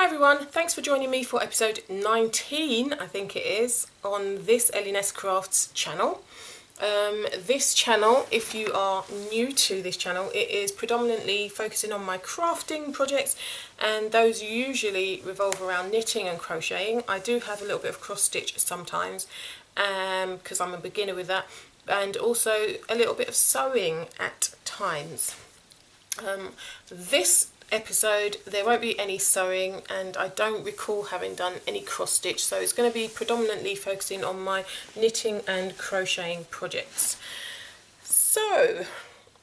Hi everyone, thanks for joining me for episode 19, I think it is, on this L&S Crafts channel. This channel, if you are new to this channel, it is predominantly focusing on my crafting projects, and those usually revolve around knitting and crocheting. I do have a little bit of cross stitch sometimes, because I'm a beginner with that, and also a little bit of sewing at times. This episode there won't be any sewing, and I don't recall having done any cross stitch, so it's going to be predominantly focusing on my knitting and crocheting projects. So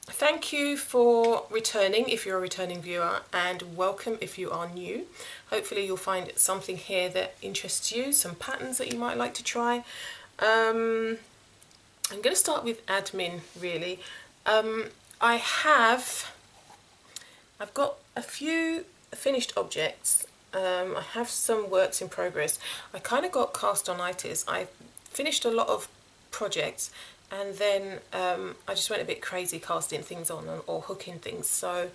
thank you for returning if you're a returning viewer, and welcome if you are new. Hopefully you'll find something here that interests you, some patterns that you might like to try. I'm going to start with admin really. I've got a few finished objects. I have some works in progress. I kind of got cast-on-itis. I finished a lot of projects, and then I just went a bit crazy casting things on or hooking things. So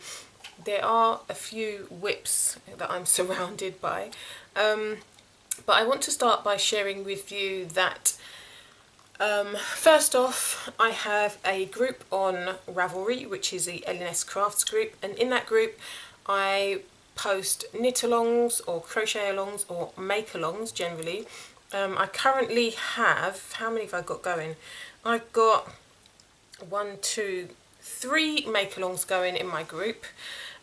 there are a few whips that I'm surrounded by. But I want to start by sharing with you that first off, I have a group on Ravelry, which is the L&S Crafts group, and in that group I post knit-alongs or crochet-alongs or make-alongs generally. I currently have, how many have I got going? I've got 1, 2, 3 make-alongs going in my group.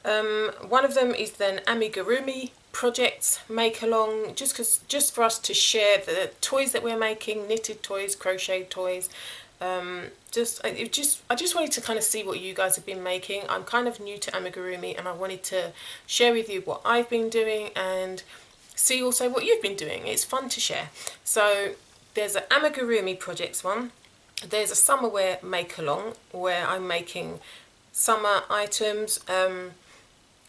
One of them is then amigurumi projects make-along, just for us to share the toys that we're making, knitted toys, crocheted toys. I just wanted to kind of see what you guys have been making. I'm kind of new to amigurumi, and I wanted to share with you what I've been doing and see also what you've been doing. It's fun to share. So there's an amigurumi projects one. There's a summer wear make-along where I'm making summer items.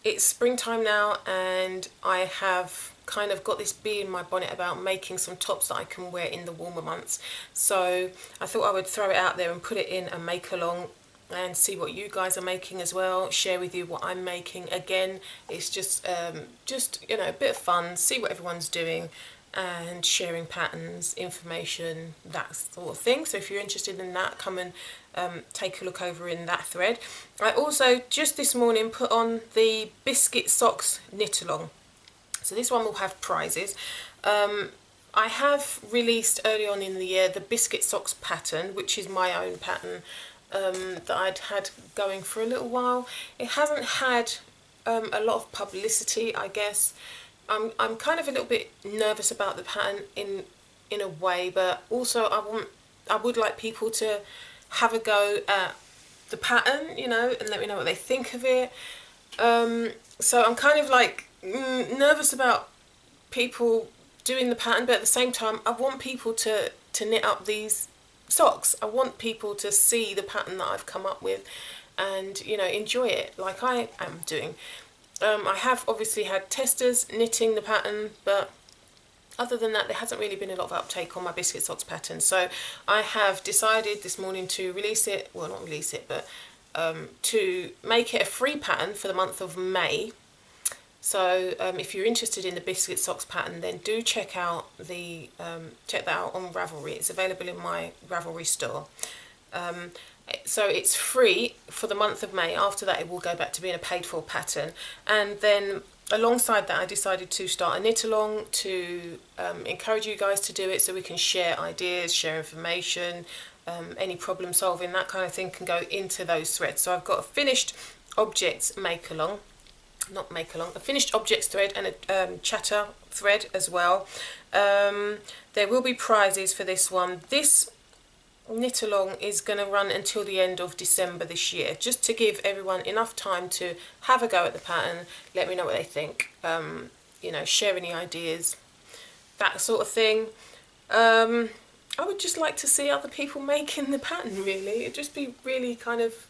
It's springtime now, and I have kind of got this bee in my bonnet about making some tops that I can wear in the warmer months. So I thought I would throw it out there and put it in a make along and see what you guys are making as well, share with you what I'm making. Again, it's just you know, a bit of fun, see what everyone's doing, and sharing patterns, information, that sort of thing. So if you're interested in that, come and take a look over in that thread. I also just this morning put on the biscuit socks knit along, so this one will have prizes. I have released early on in the year the biscuit socks pattern, which is my own pattern that I'd had going for a little while. It hasn't had a lot of publicity, I guess. I'm kind of a little bit nervous about the pattern in a way, but also I would like people to have a go at the pattern, you know, and let me know what they think of it. So I'm kind of like nervous about people doing the pattern, but at the same time I want people to knit up these socks. I want people to see the pattern that I've come up with and, you know, enjoy it like I am doing. I have obviously had testers knitting the pattern, but other than that there hasn't really been a lot of uptake on my biscuit socks pattern. So I have decided this morning to release it, well not release it, but to make it a free pattern for the month of May. So if you're interested in the biscuit socks pattern, then do check out check that out on Ravelry. It's available in my Ravelry store. So it's free for the month of May. After that it will go back to being a paid for pattern, and then alongside that I decided to start a knit along to encourage you guys to do it, so we can share ideas, share information, any problem solving, that kind of thing can go into those threads. So I've got a finished objects make along, not make along, a finished objects thread and a chatter thread as well. There will be prizes for this one. This knit along is going to run until the end of December this year, just to give everyone enough time to have a go at the pattern, let me know what they think, you know, share any ideas, that sort of thing. I would just like to see other people making the pattern really. It'd just be really kind of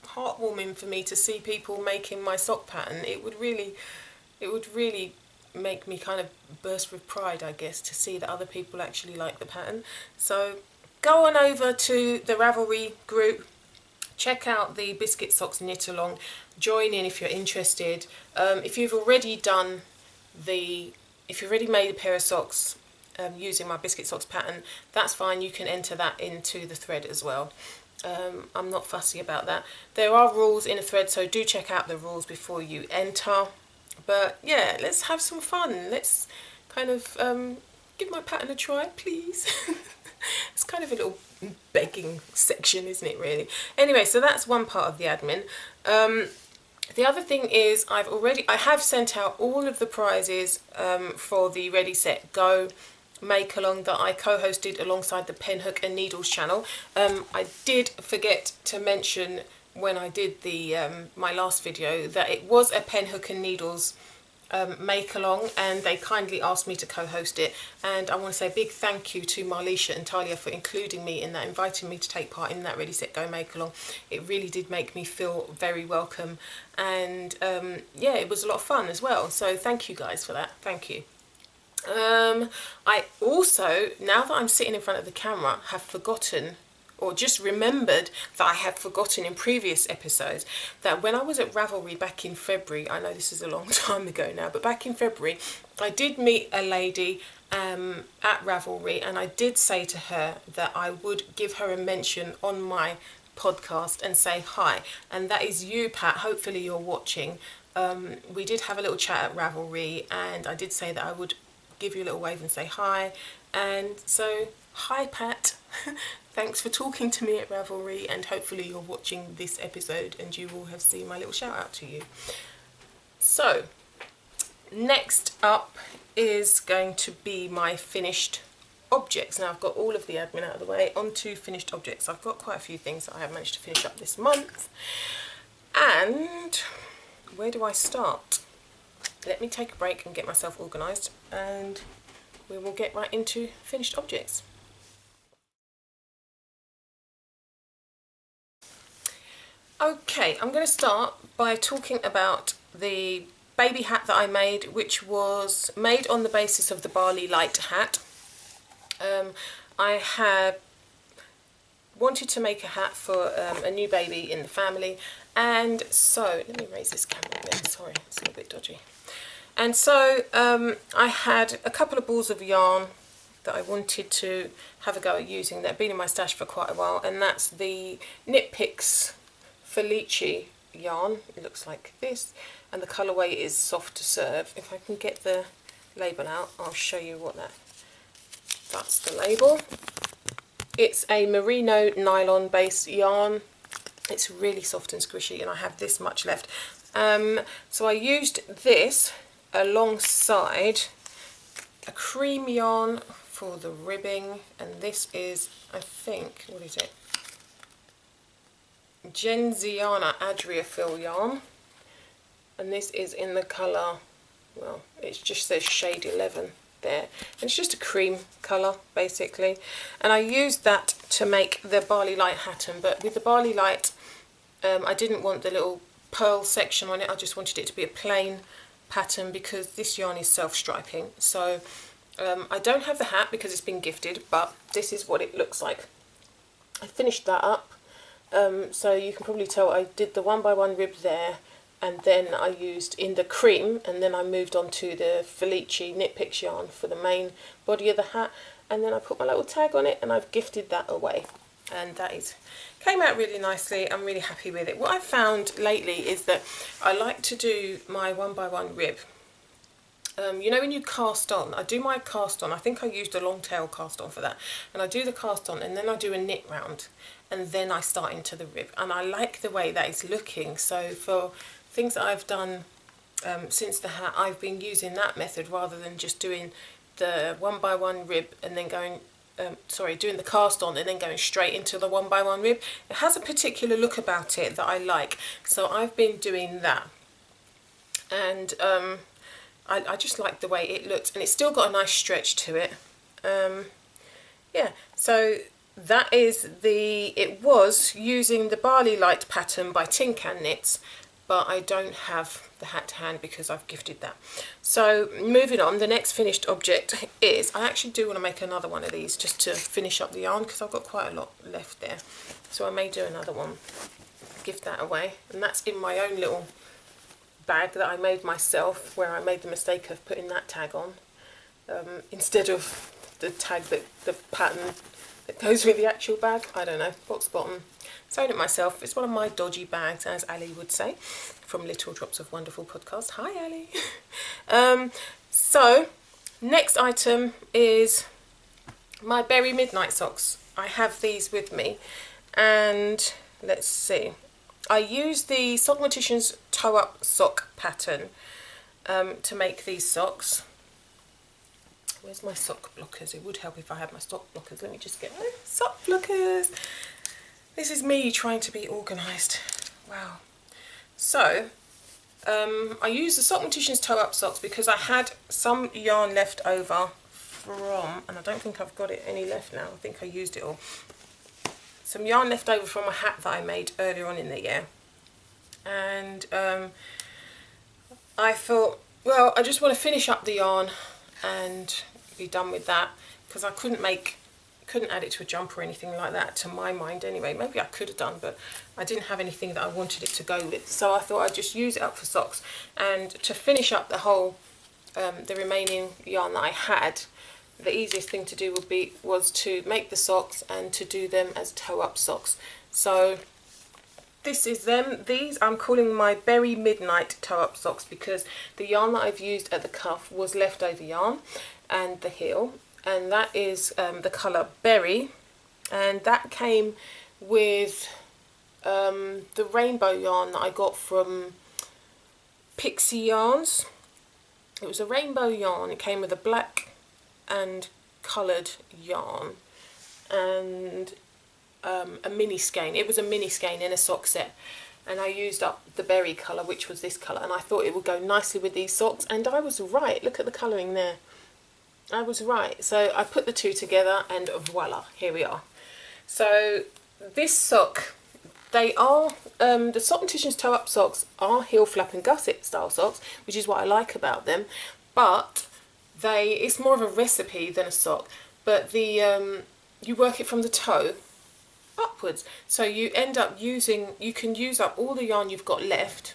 heartwarming for me to see people making my sock pattern. It would really make me kind of burst with pride, I guess, to see that other people actually like the pattern. So go on over to the Ravelry group, check out the biscuit socks knit along, join in if you're interested. If you've already done if you've already made a pair of socks using my biscuit socks pattern, that's fine, you can enter that into the thread as well. I'm not fussy about that. There are rules in a thread, so do check out the rules before you enter. But yeah, let's have some fun. Let's kind of give my pattern a try, please. It's kind of a little begging section, isn't it, really? Anyway, so that's one part of the admin. The other thing is I have sent out all of the prizes for the Ready Set Go make along that I co-hosted alongside the Pen Hook and Needles channel. I did forget to mention when I did the my last video that it was a Pen Hook and Needles make along, and they kindly asked me to co-host it, and I want to say a big thank you to Marlisha and Talia for including me in that, inviting me to take part in that Ready Set Go make along. It really did make me feel very welcome, and yeah, it was a lot of fun as well, so thank you guys for that. Thank you. I also, now that I'm sitting in front of the camera, have forgotten, or just remembered that I had forgotten in previous episodes, that when I was at Ravelry back in February, I know this is a long time ago now, but back in February I did meet a lady at Ravelry, and I did say to her that I would give her a mention on my podcast and say hi, and that is you, Pat. Hopefully you're watching. We did have a little chat at Ravelry, and I did say that I would give you a little wave and say hi, and so hi Pat. Thanks for talking to me at Ravelry, and hopefully you're watching this episode and you will have seen my little shout out to you. So next up is going to be my finished objects. Now I've got all of the admin out of the way, onto finished objects. I've got quite a few things that I have managed to finish up this month, and where do I start? Let me take a break and get myself organised, and we will get right into finished objects. Okay, I'm going to start by talking about the baby hat that I made, which was made on the basis of the Barley Light hat. I had wanted to make a hat for a new baby in the family, and so let me raise this camera a bit, sorry, it's a little bit dodgy. And so I had a couple of balls of yarn that I wanted to have a go at using that have been in my stash for quite a while, and that's the Knit Picks Felice yarn. It looks like this, and the colourway is Soft to Serve. If I can get the label out, I'll show you what that's the label. It's a merino nylon based yarn. It's really soft and squishy, and I have this much left. So I used this alongside a cream yarn for the ribbing, and this is, I think, what is it? Genziana Adria Fill yarn, and this is in the colour, well, it just says shade 11 there, and it's just a cream colour basically, and I used that to make the Barley Light hat, but with the Barley Light I didn't want the little pearl section on it. I just wanted it to be a plain pattern because this yarn is self-striping. So I don't have the hat because it's been gifted, but this is what it looks like. I finished that up. So you can probably tell I did the 1x1 rib there, and then I used in the cream, and then I moved on to the Felice Knit Picks yarn for the main body of the hat, and then I put my little tag on it, and I've gifted that away, and that came out really nicely. I'm really happy with it. What I've found lately is that I like to do my 1x1 rib. You know, when you cast on, I do my cast on, I think I used a long tail cast on for that, and I do the cast on, and then I do a knit round, and then I start into the rib, and I like the way that is looking. So for things that I've done since the hat, I've been using that method rather than just doing the 1x1 rib and then going, doing the cast on and then going straight into the 1x1 rib. It has a particular look about it that I like, so I've been doing that, and I just like the way it looks, and it's still got a nice stretch to it. Yeah, so that is it was using the Barley Light pattern by Tin Can Knits, but I don't have the hat to hand because I've gifted that. So moving on, the next finished object is, I actually do want to make another one of these just to finish up the yarn because I've got quite a lot left there. So I may do another one, give that away, and that's in my own little bag that I made myself, where I made the mistake of putting that tag on instead of the tag that the pattern that goes with the actual bag. I don't know, box bottom. Sewn it myself. It's one of my dodgy bags, as Ali would say, from Little Drops of Wonderful podcast. Hi Ali. So next item is my Berry Midnight socks. I have these with me, and let's see. I used the Sock Mortician's Toe Up sock pattern to make these socks. Where's my sock blockers? It would help if I had my sock blockers. Let me just get my sock blockers. This is me trying to be organised. Wow. So, I used the Sock Mortician's Toe Up socks because I had some yarn left over from, and I don't think I've got it any left now. I think I used it all. Some yarn left over from a hat that I made earlier on in the year. And I thought, well, I just want to finish up the yarn and be done with that, because I couldn't add it to a jumper or anything like that, to my mind anyway. Maybe I could have done, but I didn't have anything that I wanted it to go with, so I thought I'd just use it up for socks. And to finish up the whole the remaining yarn that I had, the easiest thing to do was to make the socks and to do them as toe up socks. So this is them. These I'm calling my Berry Midnight toe up socks because the yarn that I've used at the cuff was leftover yarn and the heel, and that is the colour Berry, and that came with the rainbow yarn that I got from Pixie Yarns. It was a rainbow yarn. It came with a black and coloured yarn and a mini skein. It was a mini skein in a sock set, and I used up the berry colour, which was this colour, and I thought it would go nicely with these socks, and I was right. Look at the colouring there. I was right. So I put the two together and voila, here we are. So this sock, they are the Sock Mortician's Toe Up socks are heel flap and gusset style socks, which is what I like about them, but it's more of a recipe than a sock, but you work it from the toe upwards, so you end up you can use up all the yarn you've got left,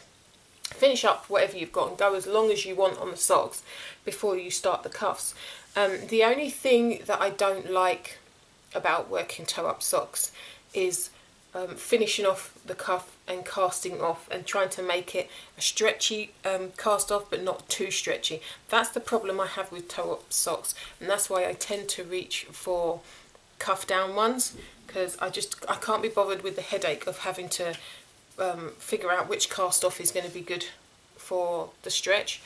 finish up whatever you've got and go as long as you want on the socks before you start the cuffs. The only thing that I don't like about working toe up socks is finishing off the cuff and casting off and trying to make it a stretchy cast off, but not too stretchy. That's the problem I have with toe up socks, and that's why I tend to reach for cuff down ones, because I can't be bothered with the headache of having to figure out which cast off is going to be good for the stretch.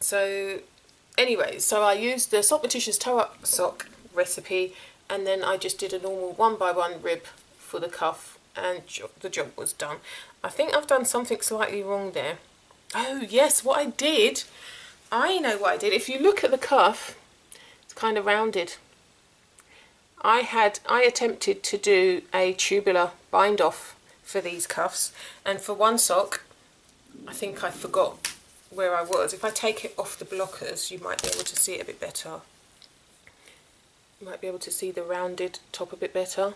So anyway, so I used the Sock Mortician's Toe Up sock recipe, and then I just did a normal 1x1 rib for the cuff, and the job was done. I think I've done something slightly wrong there. Oh yes, what I did, I know what I did. If you look at the cuff, it's kind of rounded. I attempted to do a tubular bind off for these cuffs, and for one sock I think I forgot where I was. If I take it off the blockers, you might be able to see it a bit better. You might be able to see the rounded top a bit better.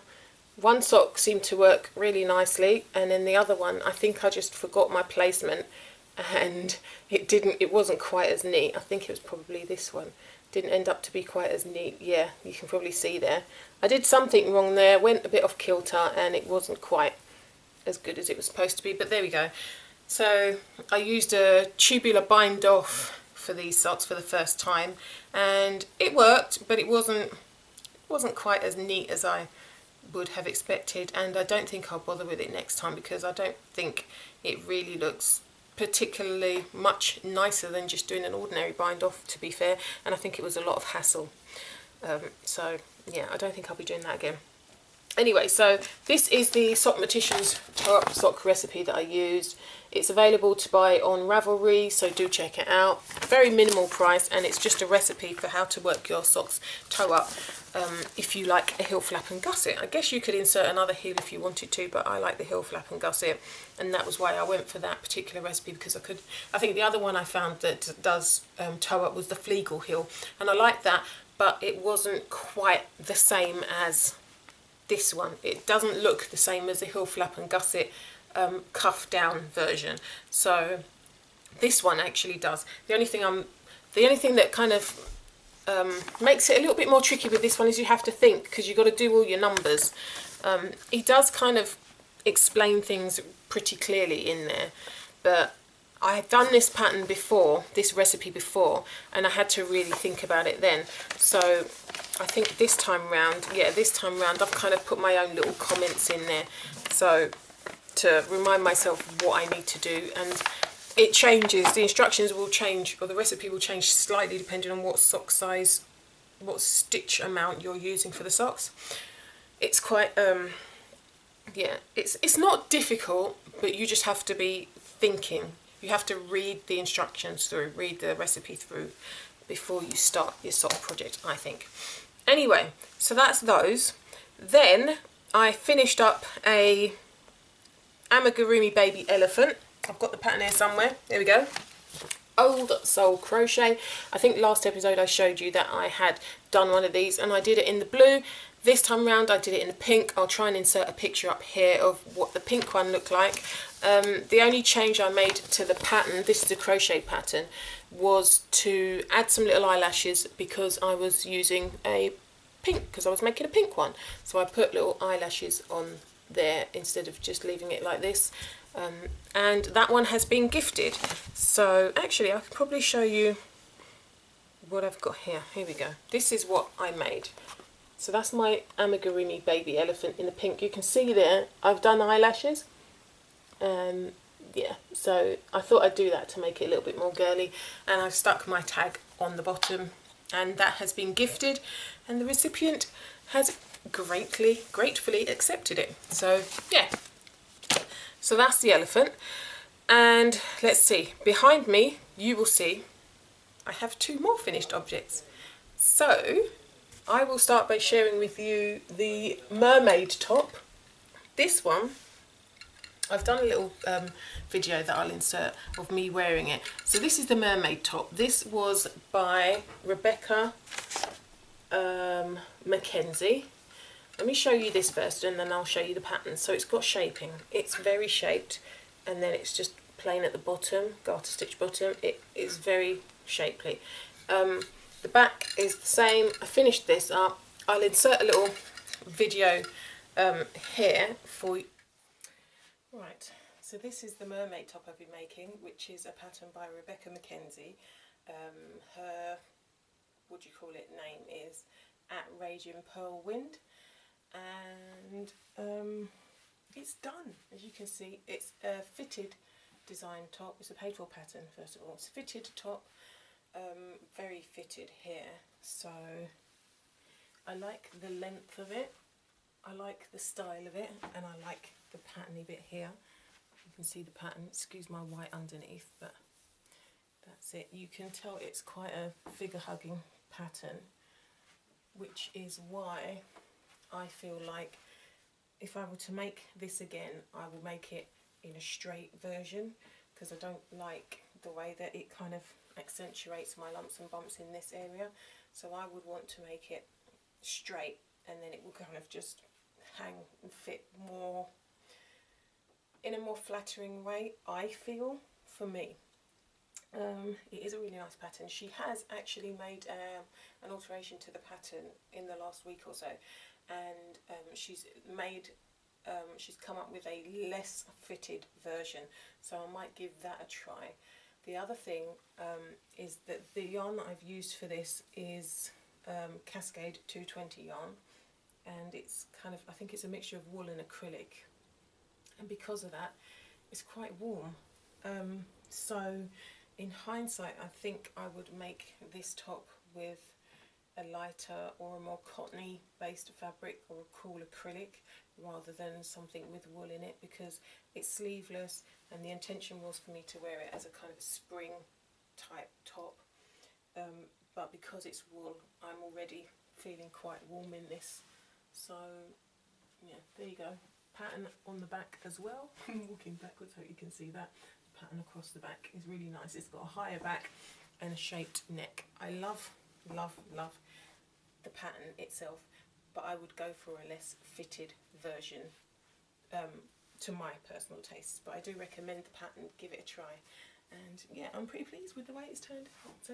One sock seemed to work really nicely, and then the other one, I think I just forgot my placement, and it wasn't quite as neat. I think it was probably this one. Didn't end up to be quite as neat. Yeah, you can probably see there. I did something wrong there, went a bit off kilter, and it wasn't quite as good as it was supposed to be, but there we go. So I used a tubular bind off for these socks for the first time, and it worked, but it wasn't quite as neat as I would have expected, and I don't think I'll bother with it next time, because I don't think it really looks particularly much nicer than just doing an ordinary bind off, to be fair, and I think it was a lot of hassle. So yeah, I don't think I'll be doing that again. Anyway, so this is the Sock Mortician's Toe Up sock recipe that I used. It's available to buy on Ravelry, so do check it out. Very minimal price, and it's just a recipe for how to work your socks toe up if you like a heel flap and gusset. I guess you could insert another heel if you wanted to, but I like the heel flap and gusset, and that was why I went for that particular recipe, because I think the other one I found that does toe up was the Fleagle heel, and I like that, but it wasn't quite the same as this one. It doesn't look the same as the heel flap and gusset cuff down version. So this one actually does. The only thing that kind of makes it a little bit more tricky with this one is you have to think, because you've got to do all your numbers. He does kind of explain things pretty clearly in there, but I had done this pattern before, this recipe before, and I had to really think about it then. So I think this time round, yeah, this time round I've kind of put my own little comments in there, so to remind myself what I need to do. And it changes, the instructions will change, or the recipe will change slightly depending on what sock size, what stitch amount you're using for the socks. It's quite, yeah, it's not difficult, but you just have to be thinking. You have to read the instructions through, read the recipe through before you start your sock project, I think. Anyway, so that's those. Then I finished up a amigurumi baby elephant. I've got the pattern here somewhere. There we go. Old Soul Crochet. I think last episode I showed you that I had done one of these, and I did it in the blue. This time round I did it in the pink. I'll try and insert a picture up here of what the pink one looked like. The only change I made to the pattern, this is a crochet pattern, was to add some little eyelashes, because I was using a pink, because I was making a pink one. So I put little eyelashes on there instead of just leaving it like this. And that one has been gifted. So actually I could probably show you what I've got here. Here we go. This is what I made. So that's my amigurumi baby elephant in the pink. You can see there I've done eyelashes. Yeah, so I thought I'd do that to make it a little bit more girly, and I've stuck my tag on the bottom, and that has been gifted, and the recipient has gratefully accepted it. So yeah, so that's the elephant. And let's see, behind me you will see I have two more finished objects. So I will start by sharing with you the mermaid top. This one, I've done a little video that I'll insert of me wearing it. So this is the mermaid top. This was by Rebecca Mackenzie. Let me show you this first, and then I'll show you the pattern. So it's got shaping. It's very shaped, and then it's just plain at the bottom, garter stitch bottom. It is very shapely. The back is the same. I finished this up. I'll insert a little video here for you. Right, so this is the mermaid top I've been making, which is a pattern by Rebecca Mackenzie. Her, what do you call it, name is at Radiant Pearl Wind, and it's done. As you can see, it's a fitted design top. It's a paid for pattern, first of all. It's a fitted top, very fitted here. So I like the length of it, I like the style of it, and I like the patterny bit here. You can see the pattern, excuse my white underneath, but that's it. You can tell it's quite a figure hugging pattern, which is why I feel like if I were to make this again, I will make it in a straight version, because I don't like the way that it kind of accentuates my lumps and bumps in this area. So I would want to make it straight, and then it will kind of just hang and fit more in a more flattering way, I feel, for me. It is a really nice pattern. She has actually made an alteration to the pattern in the last week or so, and she's come up with a less fitted version, so I might give that a try. The other thing is that the yarn that I've used for this is Cascade 220 yarn, and it's kind of, I think it's a mixture of wool and acrylic, and because of that it's quite warm. So in hindsight, I think I would make this top with a lighter or a more cottony based fabric or a cool acrylic rather than something with wool in it, because it's sleeveless, and the intention was for me to wear it as a kind of spring type top, but because it's wool, I'm already feeling quite warm in this. So yeah, there you go. Pattern on the back as well. I'm walking backwards, hope you can see that. The pattern across the back is really nice. It's got a higher back and a shaped neck. I love the pattern itself, but I would go for a less fitted version to my personal tastes, but I do recommend the pattern, give it a try. And yeah, I'm pretty pleased with the way it's turned out, so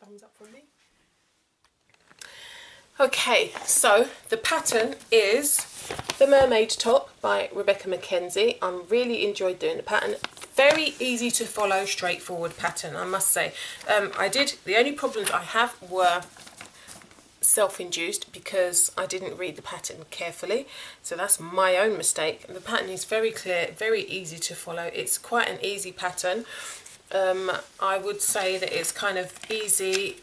thumbs up from me. Okay, so the pattern is the Mermaid Top by Rebecca McKenzie. I really enjoyed doing the pattern. Very easy to follow, straightforward pattern, I must say. The only problems I have were self-induced because I didn't read the pattern carefully, so that's my own mistake. The pattern is very clear, very easy to follow. It's quite an easy pattern. I would say that it's kind of easy,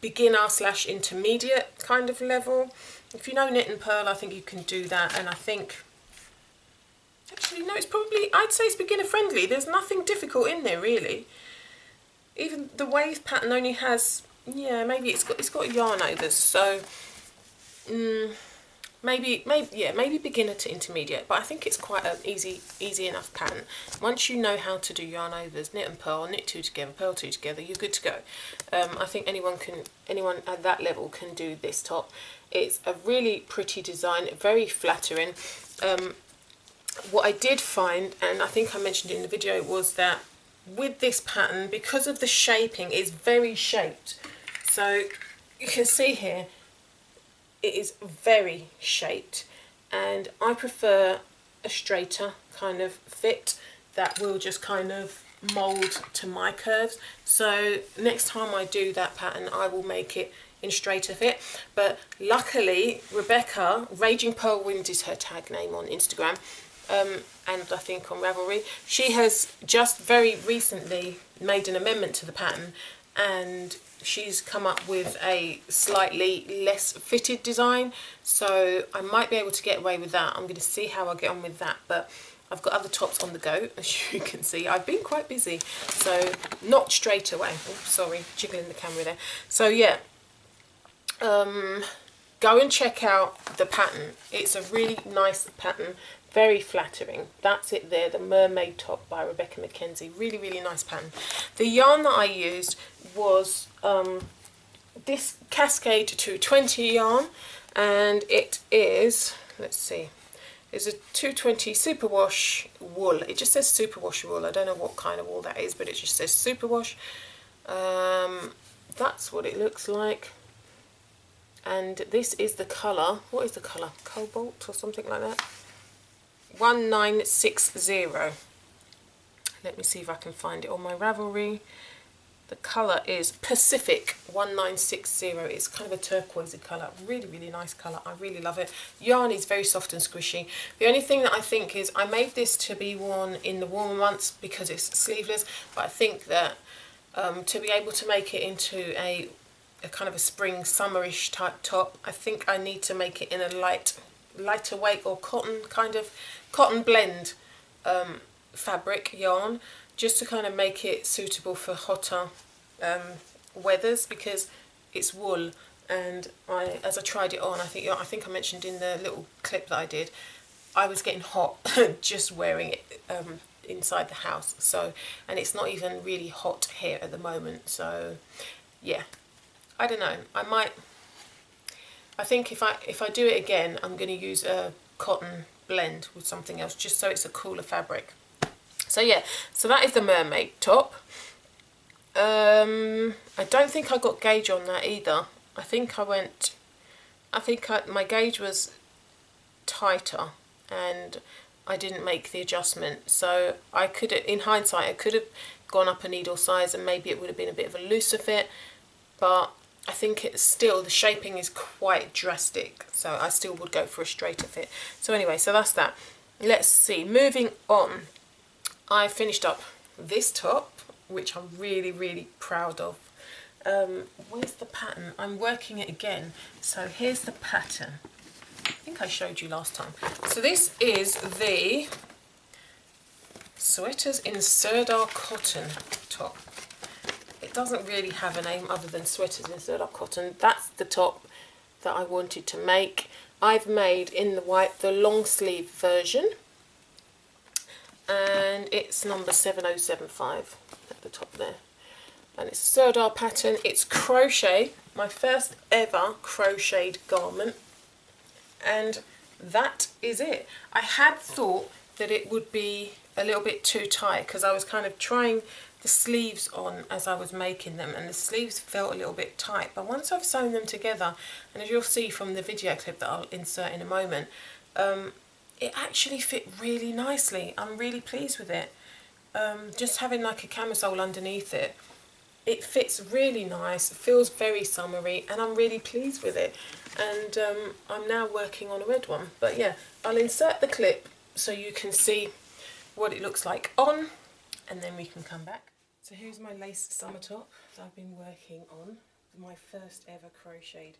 beginner / intermediate kind of level. If you know knit and purl, I think you can do that. And I think, actually no, it's probably, I'd say it's beginner friendly. There's nothing difficult in there really. Even the wave pattern only has, yeah, maybe it's got yarn overs, so maybe beginner to intermediate, but I think it's quite an easy enough pattern. Once you know how to do yarn overs, knit and purl, knit two together, purl two together, you're good to go. I think anyone at that level can do this top. It's a really pretty design, very flattering. What I did find, and I think I mentioned it in the video, was that with this pattern, because of the shaping, it's very shaped. So you can see here, it is very shaped, and I prefer a straighter kind of fit that will just kind of mould to my curves. So next time I do that pattern, I will make it in straighter fit. But luckily, Rebecca, Raging Pearl Winds is her tag name on Instagram, and I think on Ravelry, she has just very recently made an amendment to the pattern, and she's come up with a slightly less fitted design, so I might be able to get away with that. I'm going to see how I get on with that, but I've got other tops on the go, as you can see. I've been quite busy, so not straight away. Oh, sorry, jiggling the camera there. So yeah, go and check out the pattern. It's a really nice pattern, very flattering. That's it there, the Mermaid Top by Rebecca McKenzie. Really, really nice pattern. The yarn that I used was this Cascade 220 yarn, and it is, let's see, it's a 220 superwash wool. It just says superwash wool. I don't know what kind of wool that is, but it just says superwash. That's what it looks like. And this is the colour. What is the colour? Cobalt or something like that. 1960. Let me see if I can find it on my Ravelry. The colour is Pacific 1960. It's kind of a turquoisey colour. Really, really nice colour. I really love it. Yarn is very soft and squishy. The only thing that I think is I made this to be worn in the warmer months because it's sleeveless, but I think that to be able to make it into a kind of a spring summerish type top, I think I need to make it in a lighter weight or cotton blend fabric yarn, just to kind of make it suitable for hotter weathers, because it's wool, and as I tried it on, I think I mentioned in the little clip that I did, I was getting hot just wearing it inside the house. So, and it's not even really hot here at the moment, so yeah, I don't know. I think if I do it again, I'm going to use a cotton blend with something else, just so it's a cooler fabric. So yeah, so that is the Mermaid Top. I don't think I got gauge on that either. I think my gauge was tighter and I didn't make the adjustment. So I could, in hindsight, I could have gone up a needle size and maybe it would have been a bit of a looser fit, but I think it's still, the shaping is quite drastic, so I still would go for a straighter fit. So anyway, so that's that. Let's see, moving on. I finished up this top, which I'm really, really proud of. Where's the pattern? I'm working it again. So here's the pattern. I think I showed you last time. So this is the Sweaters in Serdar Cotton top. It doesn't really have a name other than Sweaters in Serdar Cotton. That's the top that I wanted to make. I've made in the white the long sleeve version, and it's number 7075 at the top there, and it's a Serdar pattern. It's crochet, my first ever crocheted garment, and that is it. I had thought that it would be a little bit too tight because I was kind of trying the sleeves on as I was making them, and the sleeves felt a little bit tight, but once I've sewn them together, and as you'll see from the video clip that I'll insert in a moment, it actually fit really nicely. I'm really pleased with it. Just having like a camisole underneath it, it fits really nice, it feels very summery, and I'm really pleased with it. And I'm now working on a red one, but yeah, I'll insert the clip so you can see what it looks like on, and then we can come back. So here's my lace summer top that I've been working on, my first ever crocheted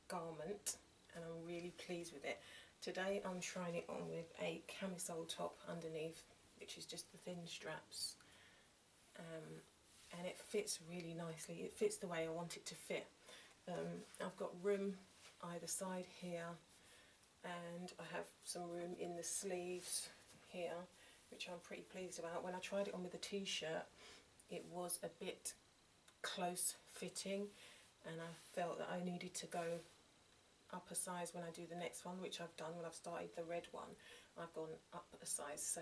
garment, and I'm really pleased with it. Today I'm trying it on with a camisole top underneath, which is just the thin straps, and it fits really nicely. It fits the way I want it to fit. I've got room either side here, and I have some room in the sleeves here, which I'm pretty pleased about. When I tried it on with a t-shirt, it was a bit close fitting, and I felt that I needed to go up a size when I do the next one, which I've done when I've started the red one. I've gone up a size. So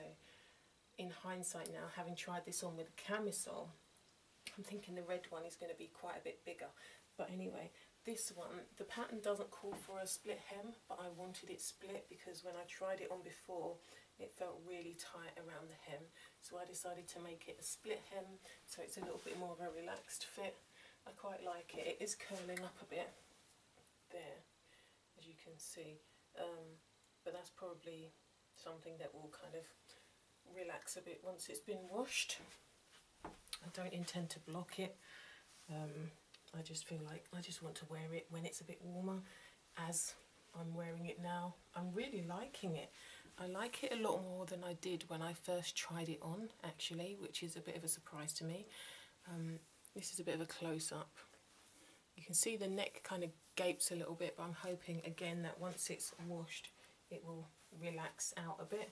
in hindsight now, having tried this on with a camisole, I'm thinking the red one is going to be quite a bit bigger. But anyway, this one, the pattern doesn't call for a split hem, but I wanted it split because when I tried it on before, it felt really tight around the hem. So I decided to make it a split hem, so it's a little bit more of a relaxed fit. I quite like it. It is curling up a bit there, as you can see, but that's probably something that will kind of relax a bit once it's been washed. I don't intend to block it. I just feel like I just want to wear it when it's a bit warmer, as I'm wearing it now. I'm really liking it. I like it a lot more than I did when I first tried it on, actually, which is a bit of a surprise to me. This is a bit of a close-up. You can see the neck kind of gapes a little bit, but I'm hoping again that once it's washed it will relax out a bit.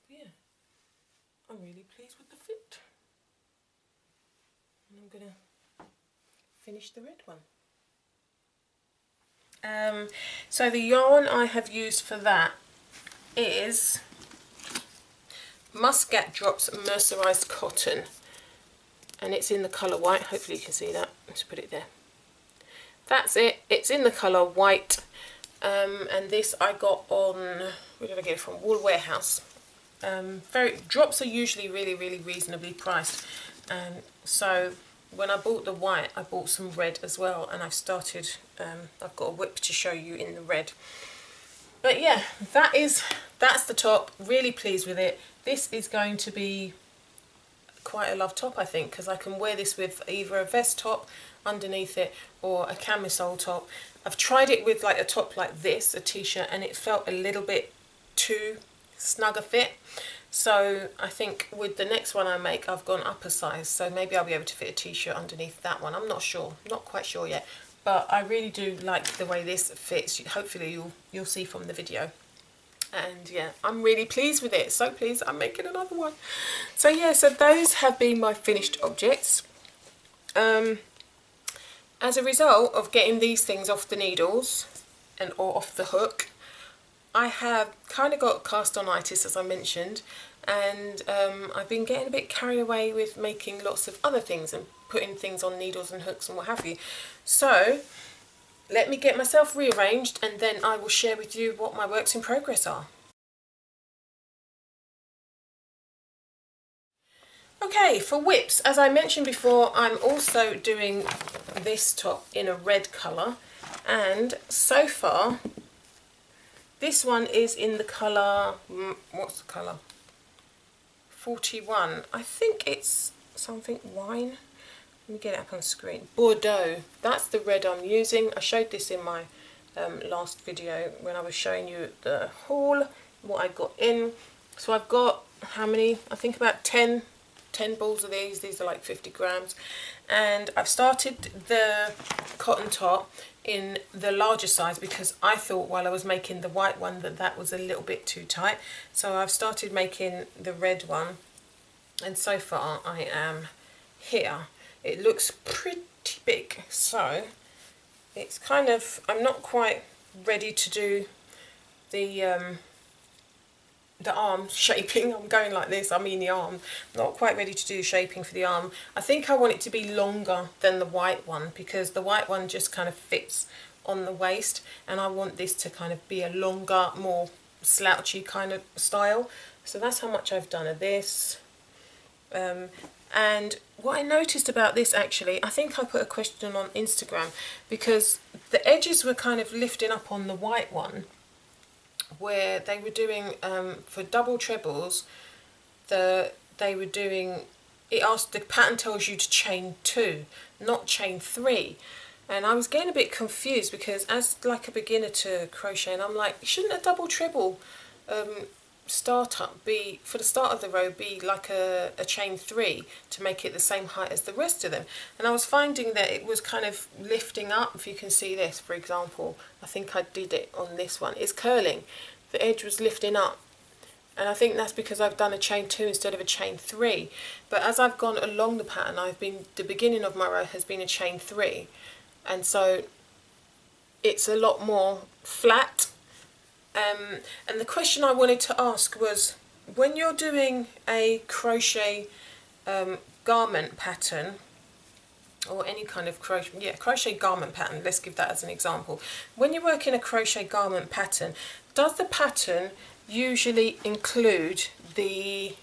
But yeah, I'm really pleased with the fit. And I'm going to finish the red one. So the yarn I have used for that is Muscat Drops Mercerized Cotton, and it's in the colour white. Hopefully you can see that. Let's put it there. That's it. It's in the colour white, and this I got on, where did I get it from? Wool Warehouse. Drops are usually really reasonably priced, so when I bought the white, I bought some red as well, and I've got a whip to show you in the red. But yeah, that's the top. Really pleased with it. This is going to be quite a love top, I think, because I can wear this with either a vest top underneath it or a camisole top. I've tried it with like a top like this, a t-shirt, and it felt a little bit too snug a fit. So I think with the next one I make, I've gone up a size, so maybe I'll be able to fit a t-shirt underneath that one. I'm not sure, not quite sure yet, but I really do like the way this fits. Hopefully you'll see from the video. And yeah, I'm really pleased with it. So pleased I'm making another one. So yeah, so those have been my finished objects. As a result of getting these things off the needles or off the hook, I have kind of got cast-on-itis, as I mentioned, and I've been getting a bit carried away with making lots of other things and putting things on needles and hooks and what have you. So let me get myself rearranged, and then I will share with you what my works in progress are. Okay, for whips, as I mentioned before, I'm also doing this top in a red colour, and so far this one is in the colour, what's the colour? 41. I think it's something wine. Let me get it up on the screen. Bordeaux. That's the red I'm using. I showed this in my last video when I was showing you the haul, what I got in. So I've got, how many? I think about 10 balls of these. These are like 50 grams. And I've started the cotton top in the larger size because I thought while I was making the white one that was a little bit too tight. So I've started making the red one, and so far I am here. It looks pretty big, so it's kind of, I'm not quite ready to do the arm shaping. I'm going like this, I mean the arm. Not quite ready to do shaping for the arm. I think I want it to be longer than the white one, because the white one just kind of fits on the waist, and I want this to kind of be a longer, more slouchy kind of style. So that's how much I've done of this. And what I noticed about this, actually, I think I put a question on Instagram, because the edges were kind of lifting up on the white one, where they were doing for double trebles, they were doing, it asked, the pattern tells you to chain 2, not chain 3, and I was getting a bit confused, because as like a beginner to crochet, and I'm like, shouldn't a double treble startup be, for the start of the row, be like a chain 3 to make it the same height as the rest of them? And I was finding that it was kind of lifting up. If you can see this, for example, I think I did it on this one, it's curling, the edge was lifting up, and I think that's because I've done a chain 2 instead of a chain 3. But as I've gone along the pattern, the beginning of my row has been a chain 3, and so it's a lot more flat. And the question I wanted to ask was, when you're doing a crochet garment pattern, or any kind of crochet garment pattern, let's give that as an example. When you work in a crochet garment pattern, does the pattern usually include the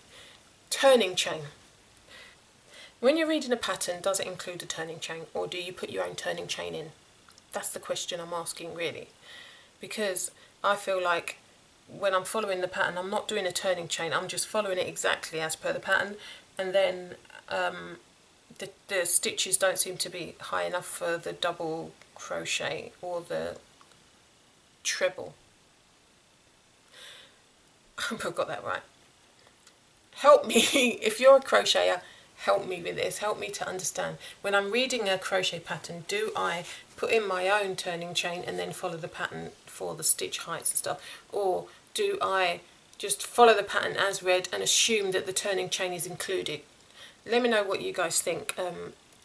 turning chain? When you're reading a pattern, does it include a turning chain, or do you put your own turning chain in? That's the question I'm asking, really, because I feel like when I'm following the pattern, I'm not doing a turning chain, I'm just following it exactly as per the pattern, and then the stitches don't seem to be high enough for the double crochet or the treble. I hope I've got that right. Help me, if you're a crocheter, help me with this, help me to understand. When I'm reading a crochet pattern, do I put in my own turning chain and then follow the pattern for the stitch heights and stuff, or do I just follow the pattern as read and assume that the turning chain is included? Let me know what you guys think,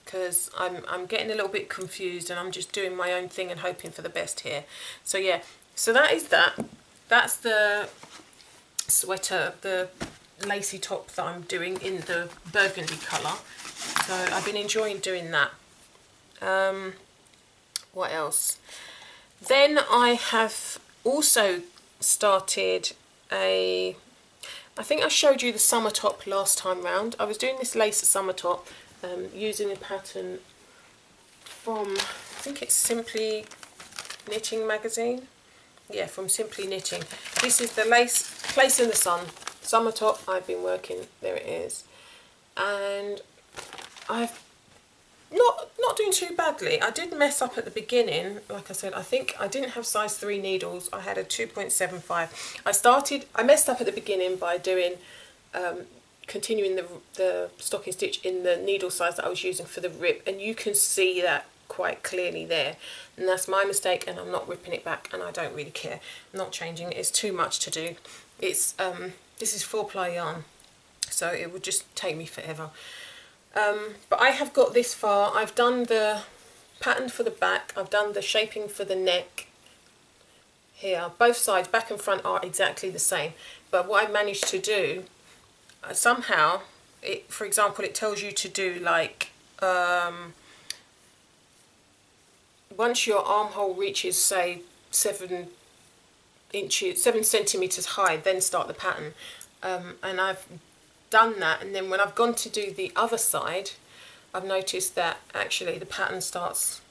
because I'm getting a little bit confused, and I'm just doing my own thing and hoping for the best here. So yeah, so that's the sweater, the lacy top that I'm doing in the burgundy colour. So I've been enjoying doing that. What else? Then I have also started I think I showed you the summer top last time round. I was doing this lace summer top using a pattern from, I think it's Simply Knitting magazine. Yeah, from Simply Knitting. This is the lace Place in the Sun summer top I've been working. There it is, and I've not doing too badly. I did mess up at the beginning. Like I said, I think I didn't have size 3 needles. I had a 2.75. I messed up at the beginning by doing continuing the stocking stitch in the needle size that I was using for the rip, and you can see that quite clearly there, and that's my mistake, and I'm not ripping it back, and I don't really care. I'm not changing it. It's too much to do. It's this is 4-ply yarn, so it would just take me forever. But I have got this far. I've done the pattern for the back, I've done the shaping for the neck here. Both sides, back and front, are exactly the same, but what I managed to do, somehow, for example, it tells you to do like once your armhole reaches, say, 7 centimeters high, then start the pattern. And I've done that, and then when I've gone to do the other side, I've noticed that actually the pattern starts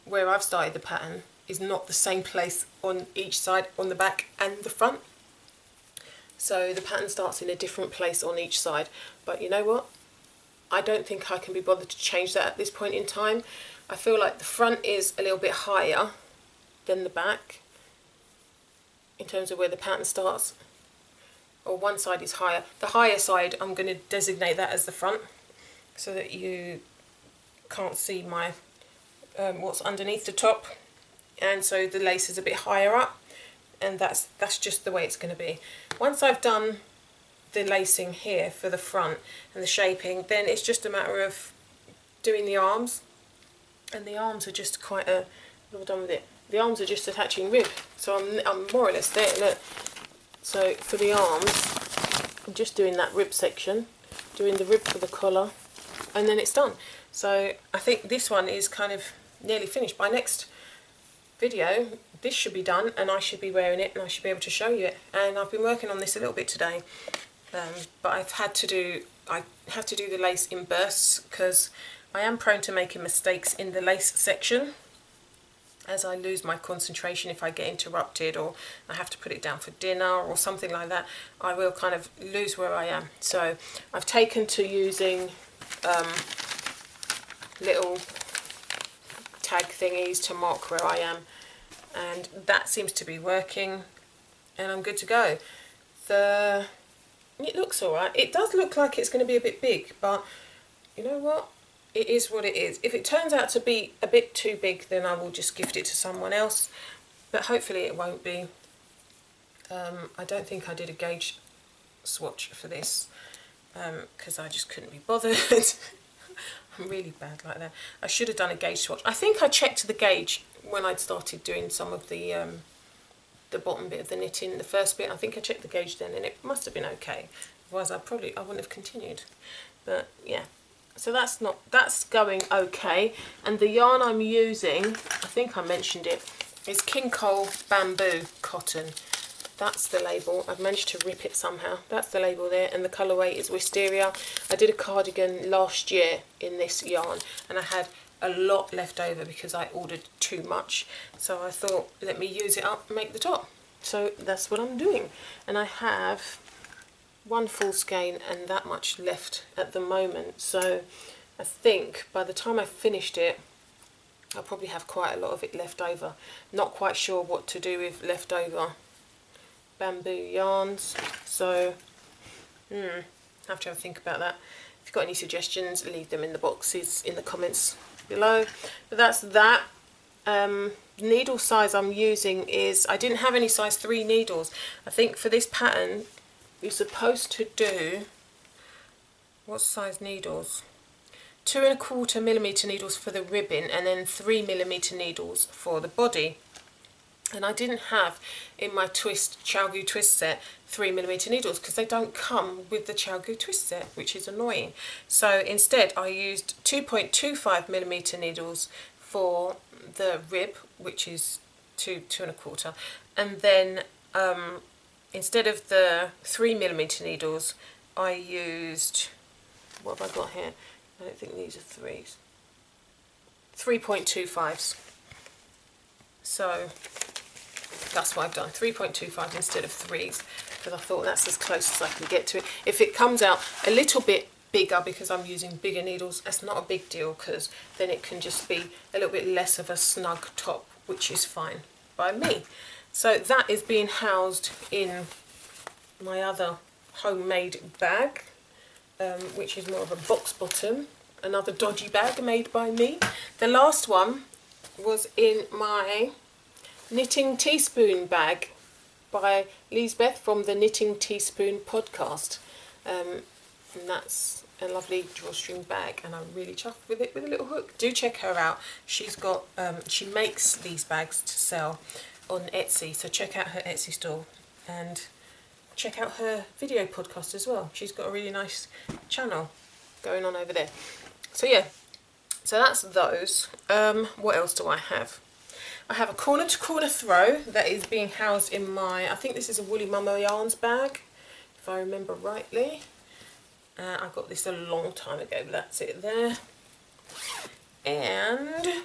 where I've started. The pattern is not the same place on each side, on the back and the front. So the pattern starts in a different place on each side. But you know what? I don't think I can be bothered to change that at this point in time. I feel like the front is a little bit higher than the back in terms of where the pattern starts, or one side is higher. The higher side, I'm going to designate that as the front so that you can't see my what's underneath the top, and so the lace is a bit higher up, and that's just the way it's going to be. Once I've done the lacing here for the front and the shaping, then it's just a matter of doing the arms, and the arms are just quite a, all done with it, the arms are just attaching rib, so I'm more or less there, look. So for the arms, I'm just doing that rib section, doing the rib for the collar, and then it's done. So I think this one is kind of nearly finished. By next video this should be done and I should be wearing it and I should be able to show you it. And I've been working on this a little bit today, but I have to do the lace in bursts because I am prone to making mistakes in the lace section. As I lose my concentration, if I get interrupted or I have to put it down for dinner or something like that, I will kind of lose where I am. So I've taken to using little tag thingies to mark where I am, and that seems to be working and I'm good to go. It looks alright. It does look like it's going to be a bit big, but you know what? It is what it is. If it turns out to be a bit too big, then I will just gift it to someone else, but hopefully it won't be. I don't think I did a gauge swatch for this because I just couldn't be bothered. I'm really bad like that. I should have done a gauge swatch. I think I checked the gauge when I'd started doing some of the bottom bit of the knitting, the first bit. I think I checked the gauge then and it must have been okay. Otherwise I wouldn't have continued. But yeah. So that's going okay. And the yarn I'm using, I think I mentioned it, is King Cole Bamboo Cotton. That's the label. I've managed to rip it somehow. That's the label there, and the colourway is Wisteria. I did a cardigan last year in this yarn and I had a lot left over because I ordered too much. So I thought, let me use it up and make the top. So that's what I'm doing. And I have one full skein and that much left at the moment. So I think by the time I finished it, I'll probably have quite a lot of it left over. Not quite sure what to do with leftover bamboo yarns, so have to have a think about that. If you've got any suggestions, leave them in the boxes in the comments below. But that's that. Needle size I'm using is, I didn't have any size 3 needles. I think for this pattern you're supposed to do, what size needles? 2¼ mm needles for the ribbon and then 3mm needles for the body. And I didn't have in my Chalgu twist set 3mm needles because they don't come with the Chalgu twist set, which is annoying. So instead I used 2.25mm needles for the rib, which is 2¼ and then instead of the 3mm needles I used, what have I got here? I don't think these are 3s. 3.25s. So that's what I've done, 3.25 instead of 3s, because I thought that's as close as I can get to it. If it comes out a little bit bigger because I'm using bigger needles, that's not a big deal because then it can just be a little bit less of a snug top, which is fine by me. So that is being housed in my other homemade bag, which is more of a box bottom, another dodgy bag made by me. The last one was in my Knitting Teaspoon bag by Lisbeth from the Knitting Teaspoon podcast, and that's a lovely drawstring bag and I'm really chuffed with it with a little hook. Do check her out. She's got she makes these bags to sell on Etsy, so check out her Etsy store and check out her video podcast as well. She's got a really nice channel going on over there. So yeah, so that's those. What else do I have? I have a corner to corner throw that is being housed in my, I think this is a Woolly Mama Yarns bag, if I remember rightly. I got this a long time ago, but that's it there. And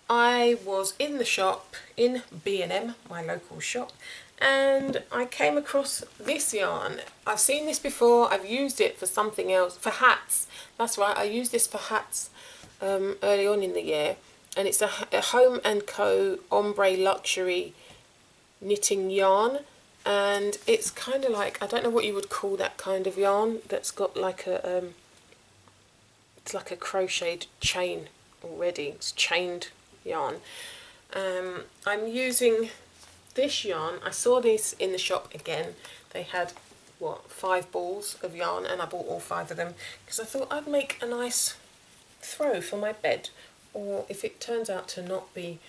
I was in the shop, in B&M, my local shop, and I came across this yarn. I've seen this before, I've used it for something else, for hats. That's right, I used this for hats early on in the year. And it's a Home & Co ombre luxury knitting yarn, and it's kind of like, I don't know what you would call that kind of yarn that's got like a it's like a crocheted chain already. It's chained yarn. I'm using this yarn. I saw this in the shop again. They had what, 5 balls of yarn and I bought all 5 of them because I thought I'd make a nice throw for my bed. Or if it turns out to not be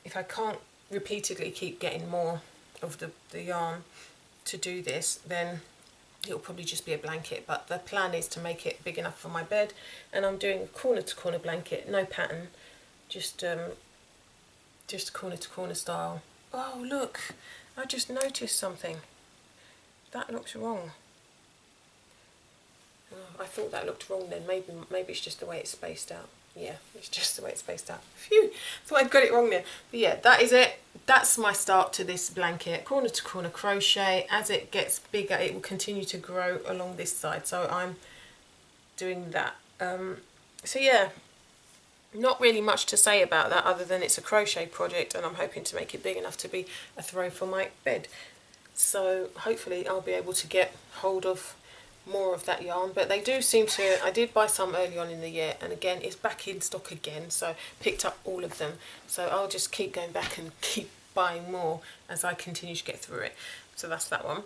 if I can't repeatedly keep getting more of the yarn to do this, then it'll probably just be a blanket. But the plan is to make it big enough for my bed, and I'm doing a corner to corner blanket, no pattern, just corner to corner style. Oh look, I just noticed something. That looks wrong. Oh, I thought that looked wrong then. Maybe it's just the way it's spaced out. Yeah, it's just the way it's spaced out. Phew, thought I'd got it wrong there. But yeah, that is it. That's my start to this blanket. Corner to corner crochet. As it gets bigger, it will continue to grow along this side. So I'm doing that. So yeah, not really much to say about that other than it's a crochet project, and I'm hoping to make it big enough to be a throw for my bed. So hopefully I'll be able to get hold of more of that yarn, but they do seem to, I did buy some early on in the year, and again it's back in stock again, so picked up all of them. So I'll just keep going back and keep buying more as I continue to get through it. So that's that one.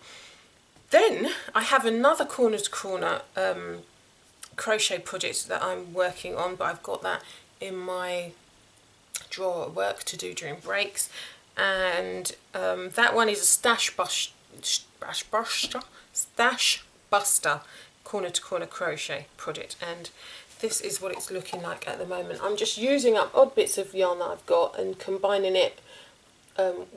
Then I have another corner to corner crochet project that I'm working on, but I've got that in my drawer at work to do during breaks, and that one is a stash buster corner to corner crochet project, and this is what it's looking like at the moment. I'm just using up odd bits of yarn that I've got and combining it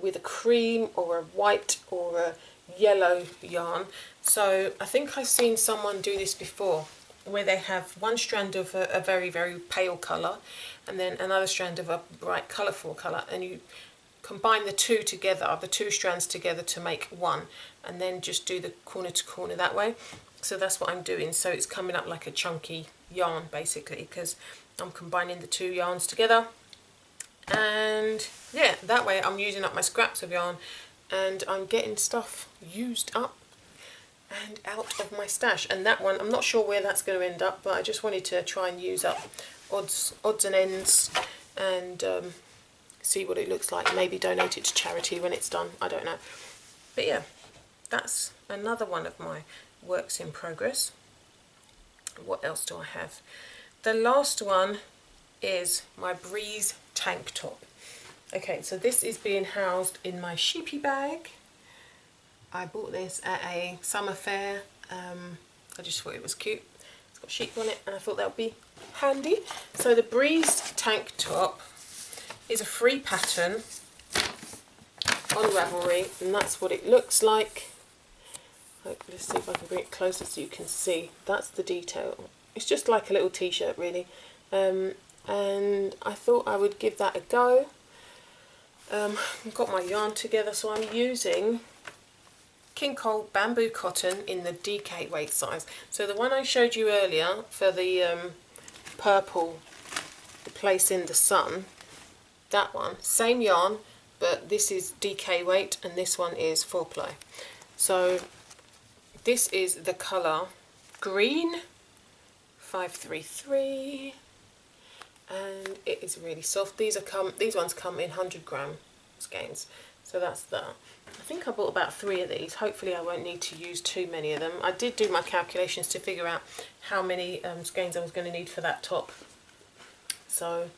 with a cream or a white or a yellow yarn. So I think I've seen someone do this before, where they have one strand of a very, very pale colour and then another strand of a bright colourful colour, and you combine the two together, the two strands together to make one, and then just do the corner to corner that way. So that's what I'm doing. So it's coming up like a chunky yarn basically, because I'm combining the two yarns together. And yeah, that way I'm using up my scraps of yarn and I'm getting stuff used up and out of my stash. And that one, I'm not sure where that's going to end up, but I just wanted to try and use up odds and ends and see what it looks like. Maybe donate it to charity when it's done, I don't know. But yeah, that's another one of my works in progress. What else do I have? The last one is my Breeze tank top. Okay, so this is being housed in my sheepy bag. I bought this at a summer fair. I just thought it was cute. It's got sheep on it and I thought that would be handy. So the Breeze tank top is a free pattern on Ravelry, and that's what it looks like. Let's see if I can bring it closer so you can see. That's the detail. It's just like a little t-shirt really, and I thought I would give that a go. I've got my yarn together, so I'm using King Cole bamboo cotton in the DK weight size. So the one I showed you earlier for the purple, the place in the sun, that one, same yarn, but this is DK weight and this one is 4-ply. So this is the colour green 533, and it is really soft. These ones come in 100-gram skeins, so that's that. I think I bought about 3 of these. Hopefully I won't need to use too many of them. I did do my calculations to figure out how many skeins I was going to need for that top, so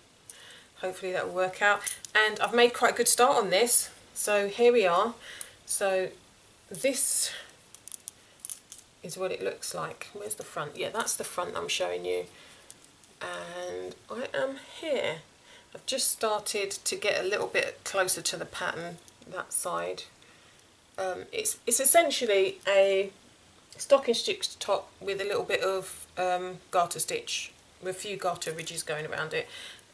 hopefully that will work out. And I've made quite a good start on this, so here we are. So this is what it looks like. Where's the front? Yeah, that's the front I'm showing you. And I am here. I've just started to get a little bit closer to the pattern, that side. It's essentially a stocking stitched top with a little bit of garter stitch, with a few garter ridges going around it.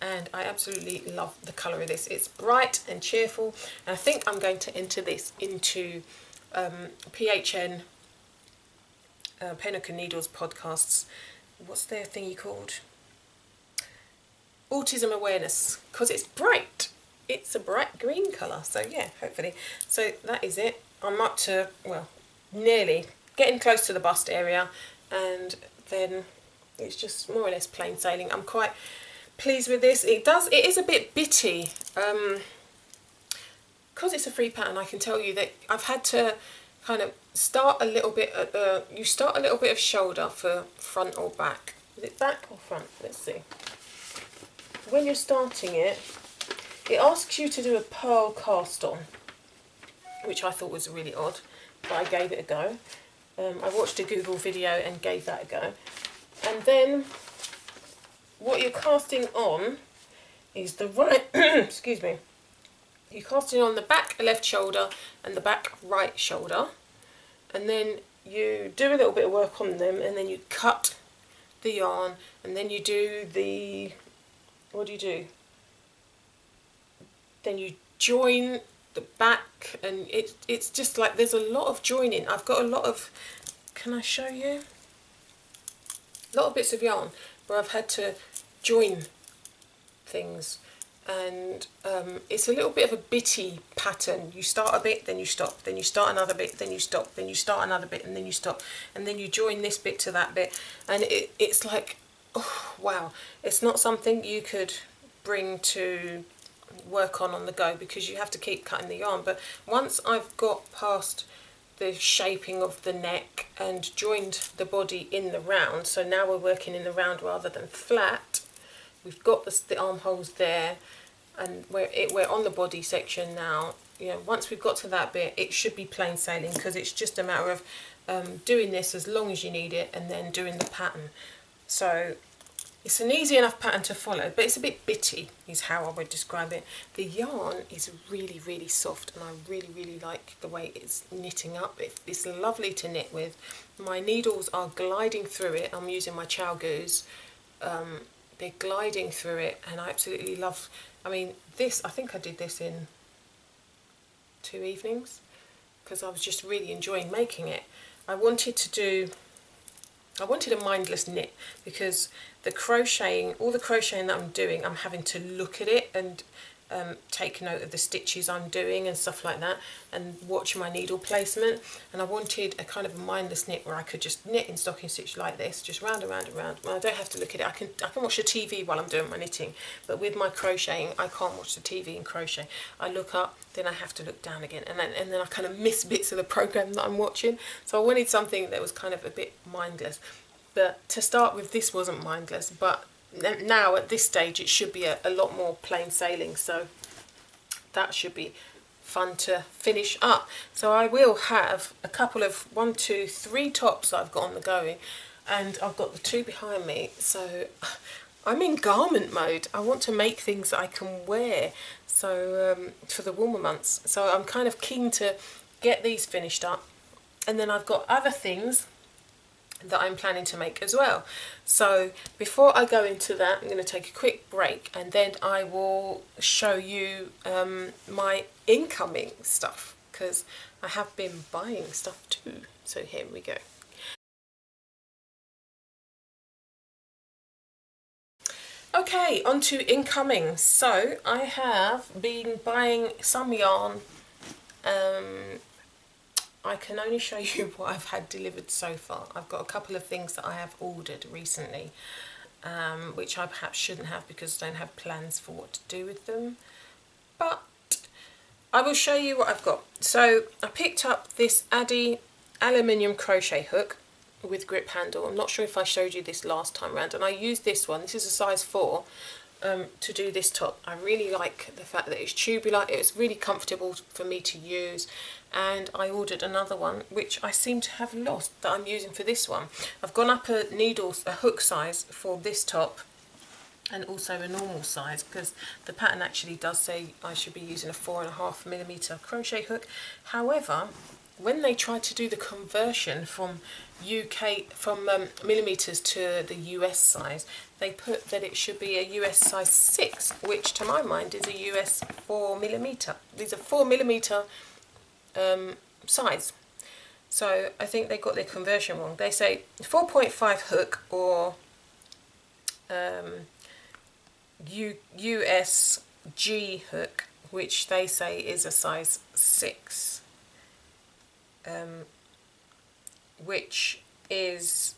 And I absolutely love the colour of this. It's bright and cheerful, and I think I'm going to enter this into PHN, Pennock and Needles podcasts. What's their thingy called? Autism Awareness, because it's bright. It's a bright green colour, so yeah, hopefully. So that is it. I'm up to, well, nearly getting close to the bust area, and then it's just more or less plain sailing. I'm quite pleased with this. It is a bit bitty, because it's a free pattern. I can tell you that I've had to kind of start a little bit at the, you start a little bit of shoulder for front or back. Is it back or front? Let's see. When you're starting it, it asks you to do a pearl cast on, which I thought was really odd, but I gave it a go. I watched a Google video and gave that a go. And then what you're casting on is the right, excuse me, you're casting on the back left shoulder and the back right shoulder, and then you do a little bit of work on them, and then you cut the yarn, and then you do the, what do? Then you join the back, and it's just like there's a lot of joining. I've got a lot of, can I show you? A lot of bits of yarn where I've had to join things, and it's a little bit of a bitty pattern. You start a bit, then you stop, then you start another bit, then you stop, then you start another bit, and then you stop, and then you join this bit to that bit, and it's like, oh wow, it's not something you could bring to work on the go, because you have to keep cutting the yarn. But once I've got past the shaping of the neck and joined the body in the round, so now we're working in the round rather than flat, we've got the armholes there, and we're on the body section now. You know, once we've got to that bit, it should be plain sailing, because it's just a matter of doing this as long as you need it, and then doing the pattern. So it's an easy enough pattern to follow, but it's a bit bitty is how I would describe it. The yarn is really, really soft, and I really, really like the way it's knitting up. It's lovely to knit with. My needles are gliding through it. I'm using my Chow Goose. They're gliding through it, and I absolutely love, I mean, this, I think I did this in 2 evenings, because I was just really enjoying making it. I wanted a mindless knit, because the crocheting, all the crocheting that I'm doing, I'm having to look at it and take note of the stitches I'm doing and stuff like that, and watch my needle placement. And I wanted a kind of a mindless knit where I could just knit in stocking stitch like this, just round and round and round. Well, I don't have to look at it. I can watch the TV while I'm doing my knitting, but with my crocheting, I can't watch the TV and crochet. I look up, then I have to look down again, and then I kind of miss bits of the program that I'm watching. So I wanted something that was kind of a bit mindless. But to start with, this wasn't mindless, but now at this stage it should be a lot more plain sailing, so that should be fun to finish up. So I will have a couple of 1, 2, 3 tops that I've got on the go, and I've got the 2 behind me, so I'm in garment mode. I want to make things that I can wear, so for the warmer months. So I'm kind of keen to get these finished up, and then I've got other things that I'm planning to make as well. So before I go into that, I'm going to take a quick break, and then I will show you my incoming stuff, because I have been buying stuff too. So here we go. Okay, on to incoming. So I have been buying some yarn. I can only show you what I've had delivered so far. I've got a couple of things that I have ordered recently, which I perhaps shouldn't have, because I don't have plans for what to do with them. But I will show you what I've got. So I picked up this Addi aluminium crochet hook with grip handle. I'm not sure if I showed you this last time around, and I used this one. This is a size 4. To do this top. I really like the fact that it's tubular. It was really comfortable for me to use, and I ordered another one which I seem to have lost that I'm using for this one. I've gone up a hook size for this top, and also a normal size, because the pattern actually does say I should be using a 4.5mm crochet hook. However, when they tried to do the conversion from millimeters to the US size, they put that it should be a US size 6, which to my mind is a US 4mm. These are 4mm size. So I think they got their conversion wrong. They say 4.5 hook, or USG hook, which they say is a size 6. Which is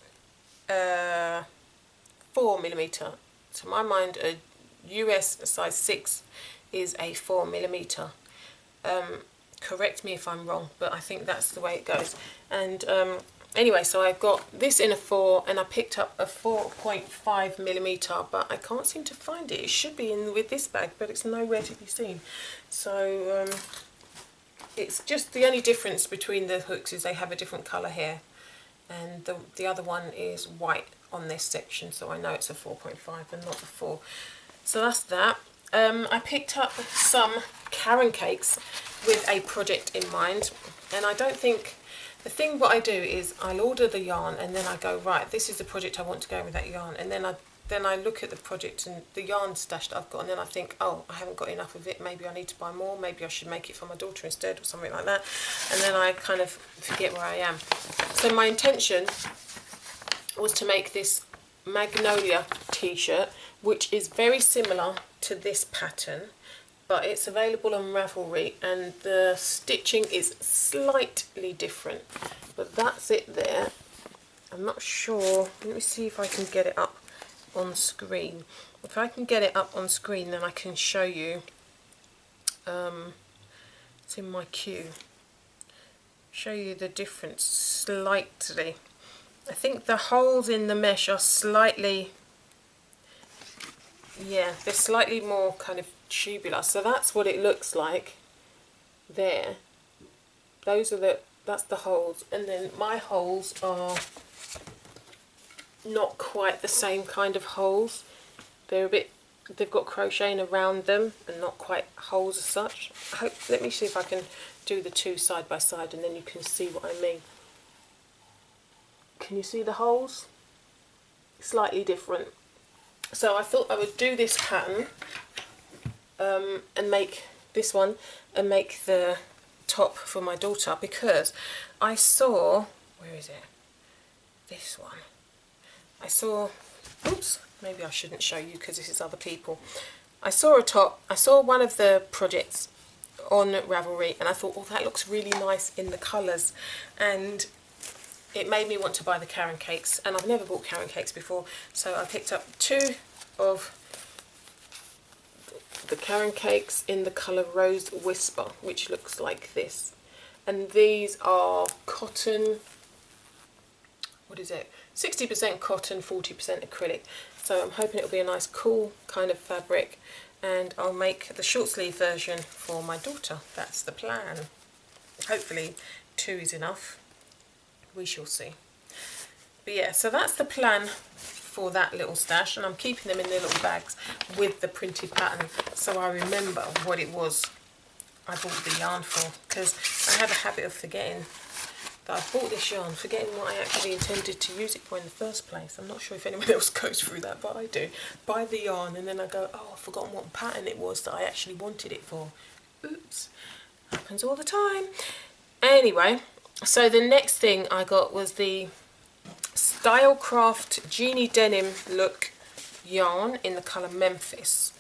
4mm. To my mind, a US size 6 is a 4mm. Correct me if I'm wrong, but I think that's the way it goes. And Anyway, so I got this in a 4 and I picked up a 4.5mm, but I can't seem to find it. It should be in with this bag, but it's nowhere to be seen. So it's just the only difference between the hooks is they have a different colour here, and the other one is white on this section, so I know it's a 4.5 and not a 4. So that's that. I picked up some Caron cakes with a project in mind, and I don't think, the thing what I do is I'll order the yarn and then I go, right, this is the project I want to go with that yarn, and then I look at the project and the yarn stash that I've got, and then I think, oh, I haven't got enough of it, maybe I need to buy more, maybe I should make it for my daughter instead or something like that, and then I kind of forget where I am. So my intention was to make this Magnolia t-shirt, which is very similar to this pattern, but it's available on Ravelry and the stitching is slightly different, but that's it there. I'm not sure, let me see if I can get it up on screen. If I can get it up on screen, then I can show you, it's in my queue, show you the difference slightly. I think the holes in the mesh are slightly, yeah, they're slightly more kind of tubular, so that's what it looks like there. Those are that's the holes, and then my holes are not quite the same kind of holes. They're a bit, they've got crocheting around them and not quite holes as such. Let me see if I can do the two side by side and then you can see what I mean. Can you see the holes? Slightly different. So I thought I would do this pattern and make this one and make the top for my daughter, because I saw, where is it? This one. I saw, oops, maybe I shouldn't show you because this is other people. I saw a top, I saw one of the projects on Ravelry and I thought, oh, that looks really nice in the colours, and it made me want to buy the Caron cakes, and I've never bought Caron cakes before, so I picked up 2 of the Caron cakes in the colour Rose Whisper, which looks like this, and these are cotton, what is it, 60% cotton, 40% acrylic, so I'm hoping it'll be a nice cool kind of fabric, and I'll make the short sleeve version for my daughter. That's the plan. Hopefully 2 is enough, we shall see. But yeah, so that's the plan for that little stash, and I'm keeping them in their little bags with the printed pattern so I remember what it was I bought the yarn for, because I have a habit of forgetting that I bought this yarn, forgetting what I actually intended to use it for in the first place. I'm not sure if anyone else goes through that, but I do. Buy the yarn and then I go, oh, I've forgotten what pattern it was that I actually wanted it for. Oops, happens all the time. Anyway, so the next thing I got was the Stylecraft Jeanie Denim look yarn in the colour Memphis,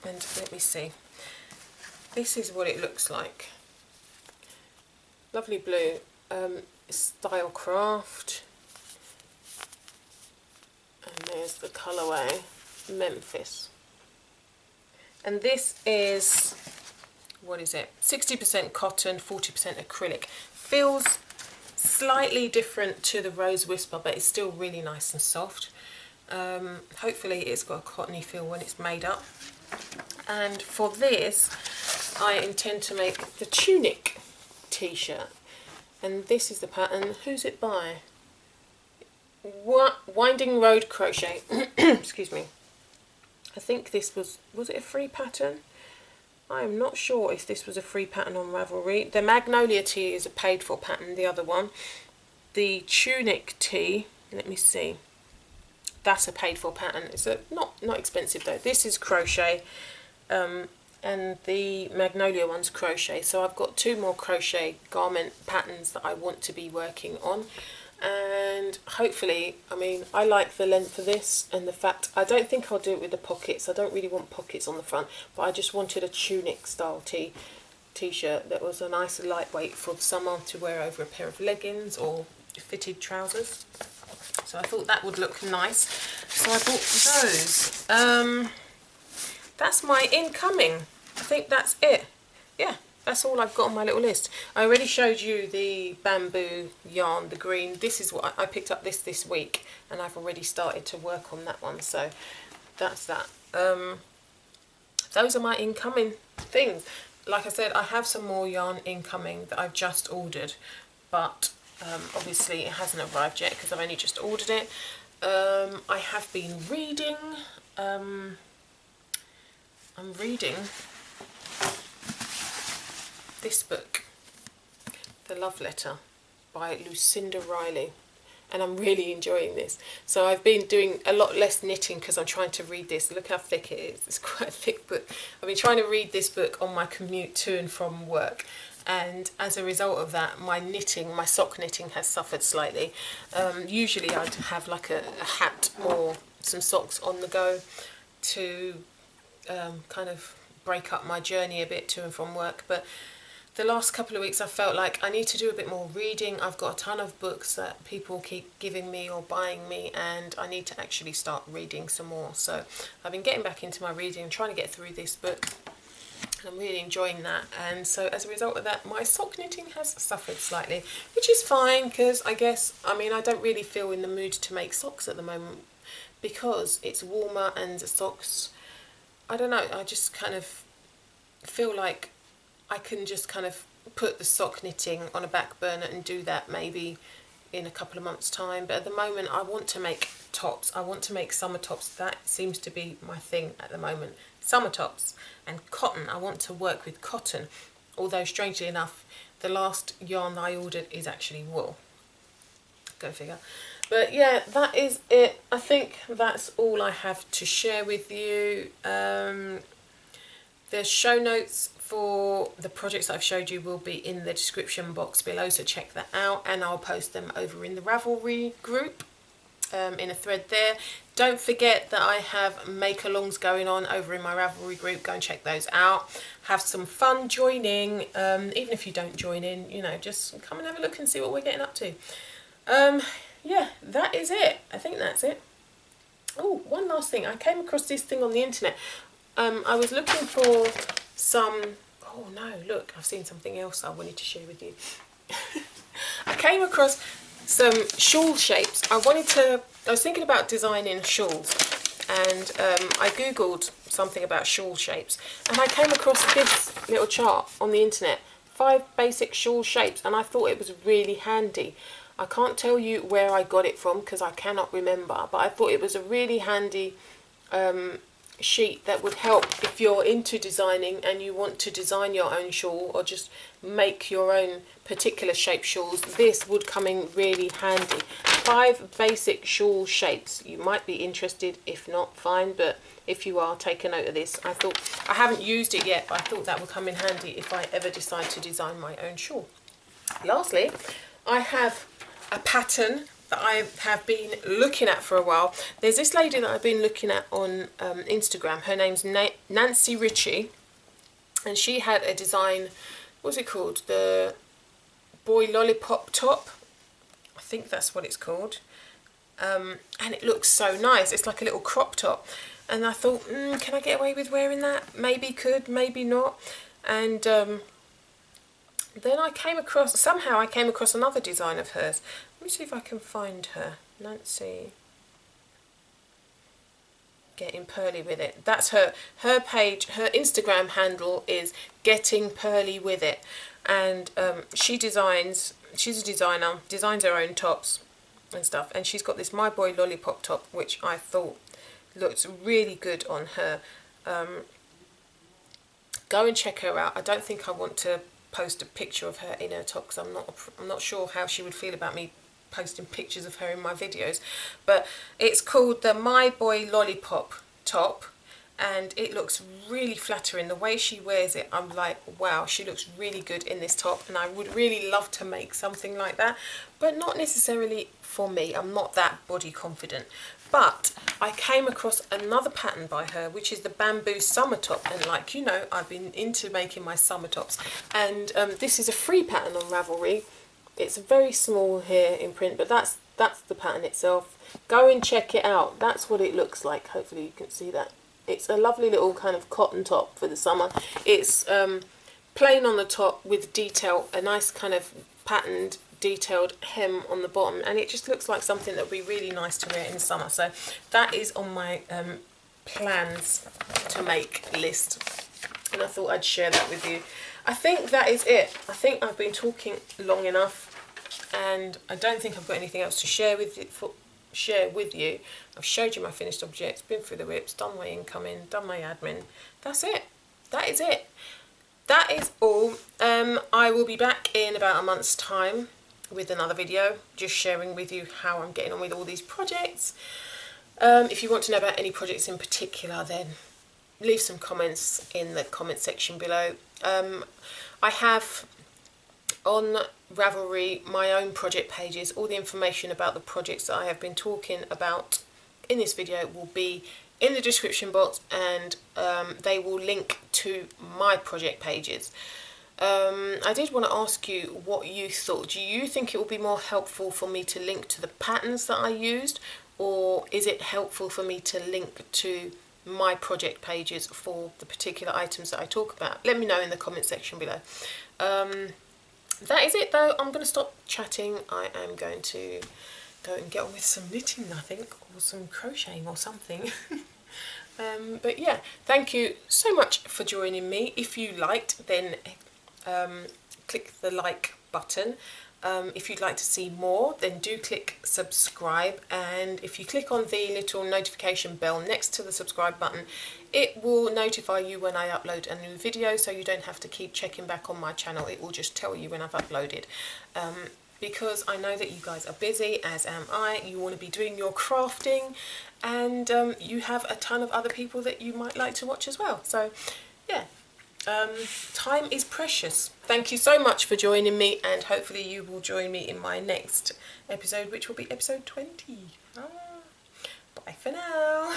and let me see, this is what it looks like. Lovely blue, Stylecraft, and there's the colourway Memphis, and this is, what is it, 60% cotton, 40% acrylic. Feels slightly different to the Rose Whisper, but it's still really nice and soft. Hopefully it's got a cottony feel when it's made up. And for this I intend to make the tunic t-shirt, and this is the pattern. Who's it by? Winding Road Crochet. Excuse me. I think this was it a free pattern? I am not sure if this was a free pattern on Ravelry. The Magnolia tee is a paid for pattern, the other one. The tunic tee, let me see, that's a paid for pattern. It's not expensive though. This is crochet, and the Magnolia one's crochet. So I've got 2 more crochet garment patterns that I want to be working on. And hopefully, I mean, I like the length of this and the fact, I don't think I'll do it with the pockets. I don't really want pockets on the front, but I just wanted a tunic style t-shirt that was a nice lightweight for the summer to wear over a pair of leggings or fitted trousers. So I thought that would look nice, so I bought those. That's my incoming. I think that's it. Yeah, that's all I've got on my little list. I already showed you the bamboo yarn, the green. This is what I picked up this week, and I've already started to work on that one. So that's that. Those are my incoming things. Like I said, I have some more yarn incoming that I've just ordered, but obviously it hasn't arrived yet because I've only just ordered it. I have been reading. I'm reading this book, The Love Letter by Lucinda Riley, and I'm really enjoying this. So I've been doing a lot less knitting because I'm trying to read this. Look how thick it is. It's quite a thick book. I've been trying to read this book on my commute to and from work, and as a result of that, my knitting, my sock knitting, has suffered slightly. Usually I'd have like a hat or some socks on the go to kind of break up my journey a bit to and from work, but the last couple of weeks I felt like I need to do a bit more reading. I've got a ton of books that people keep giving me or buying me, and I need to actually start reading some more. So I've been getting back into my reading and trying to get through this book, and I'm really enjoying that. And so as a result of that, my sock knitting has suffered slightly, which is fine because I don't really feel in the mood to make socks at the moment because it's warmer and the socks, I don't know, I just kind of feel like I can just kind of put the sock knitting on a back burner and do that maybe in a couple of months' time. But at the moment I want to make tops. I want to make summer tops. That seems to be my thing at the moment. Summer tops and cotton. I want to work with cotton, although strangely enough the last yarn that I ordered is actually wool. Go figure. But yeah, that is it. I think that's all I have to share with you. The show notes for the projects that I've showed you will be in the description box below, so check that out, and I'll post them over in the Ravelry group in a thread there. Don't forget that I have make-alongs going on over in my Ravelry group. Go and check those out. Have some fun joining. Even if you don't join in, you know, just come and have a look and see what we're getting up to. Yeah, that is it. I think that's it. Oh, one last thing. I came across this thing on the internet. I was looking for some, oh no, look, I've seen something else I wanted to share with you. I came across some shawl shapes. I was thinking about designing shawls, and I googled something about shawl shapes, and I came across this little chart on the internet, 5 basic shawl shapes, and I thought it was really handy. I can't tell you where I got it from because I cannot remember, but I thought it was a really handy sheet that would help if you're into designing and you want to design your own shawl or just make your own particular shape shawls. This would come in really handy. 5 basic shawl shapes. You might be interested. If not, fine, but if you are, take a note of this. I haven't used it yet, but I thought that would come in handy if I ever decide to design my own shawl. Lastly, I have a pattern that I have been looking at for a while. There's this lady that I've been looking at on Instagram. Her name's Nancy Ritchie, and she had a design, what's it called? The Boy Lollipop top. I think that's what it's called. And it looks so nice. It's like a little crop top. And I thought, can I get away with wearing that? Maybe could, maybe not. And then somehow I came across another design of hers. Let me see if I can find her. Nancy. Getting Pearly With It. That's her page. Her Instagram handle is Getting Pearly With It. And she's a designer, designs her own tops and stuff. And she's got this My Boy Lollipop top, which I thought looks really good on her. Go and check her out. I don't think I want to post a picture of her in her top because I'm not sure how she would feel about me posting pictures of her in my videos, but it's called the My Boy Lollipop top, and it looks really flattering. The way she wears it, I'm like, wow, she looks really good in this top, and I would really love to make something like that, but not necessarily for me. I'm not that body confident. But I came across another pattern by her, which is the bamboo summer top, and like, you know, I've been into making my summer tops, and this is a free pattern on Ravelry. It's very small here in print, but that's the pattern itself. Go and check it out. That's what it looks like. Hopefully you can see that. It's a lovely little kind of cotton top for the summer. It's plain on the top with detail, a nice kind of patterned detailed hem on the bottom, and it just looks like something that would be really nice to wear in summer. So that is on my plans to make list, and I thought I'd share that with you. I think that is it. I think I've been talking long enough, and I don't think I've got anything else to share with you. I've showed you my finished objects, been through the whips, done my incoming, done my admin. That's it. That is it. That is all. I will be back in about a month's time with another video, just sharing with you how I'm getting on with all these projects. If you want to know about any projects in particular, then leave some comments in the comment section below. I have on Ravelry my own project pages. All the information about the projects that I have been talking about in this video will be in the description box, and they will link to my project pages. I did want to ask you what you thought. Do you think it would be more helpful for me to link to the patterns that I used, or is it helpful for me to link to my project pages for the particular items that I talk about? Let me know in the comment section below. That is it though. I'm going to stop chatting. I am going to go and get on with some knitting, I think, or some crocheting or something. But yeah, thank you so much for joining me. If you liked, then click the like button. If you'd like to see more, then do click subscribe, and if you click on the little notification bell next to the subscribe button, it will notify you when I upload a new video, so you don't have to keep checking back on my channel. It will just tell you when I've uploaded. Because I know that you guys are busy, as am I. You want to be doing your crafting, and you have a ton of other people that you might like to watch as well. So yeah, time is precious. Thank you so much for joining me, and hopefully you will join me in my next episode, which will be episode 20. Bye for now.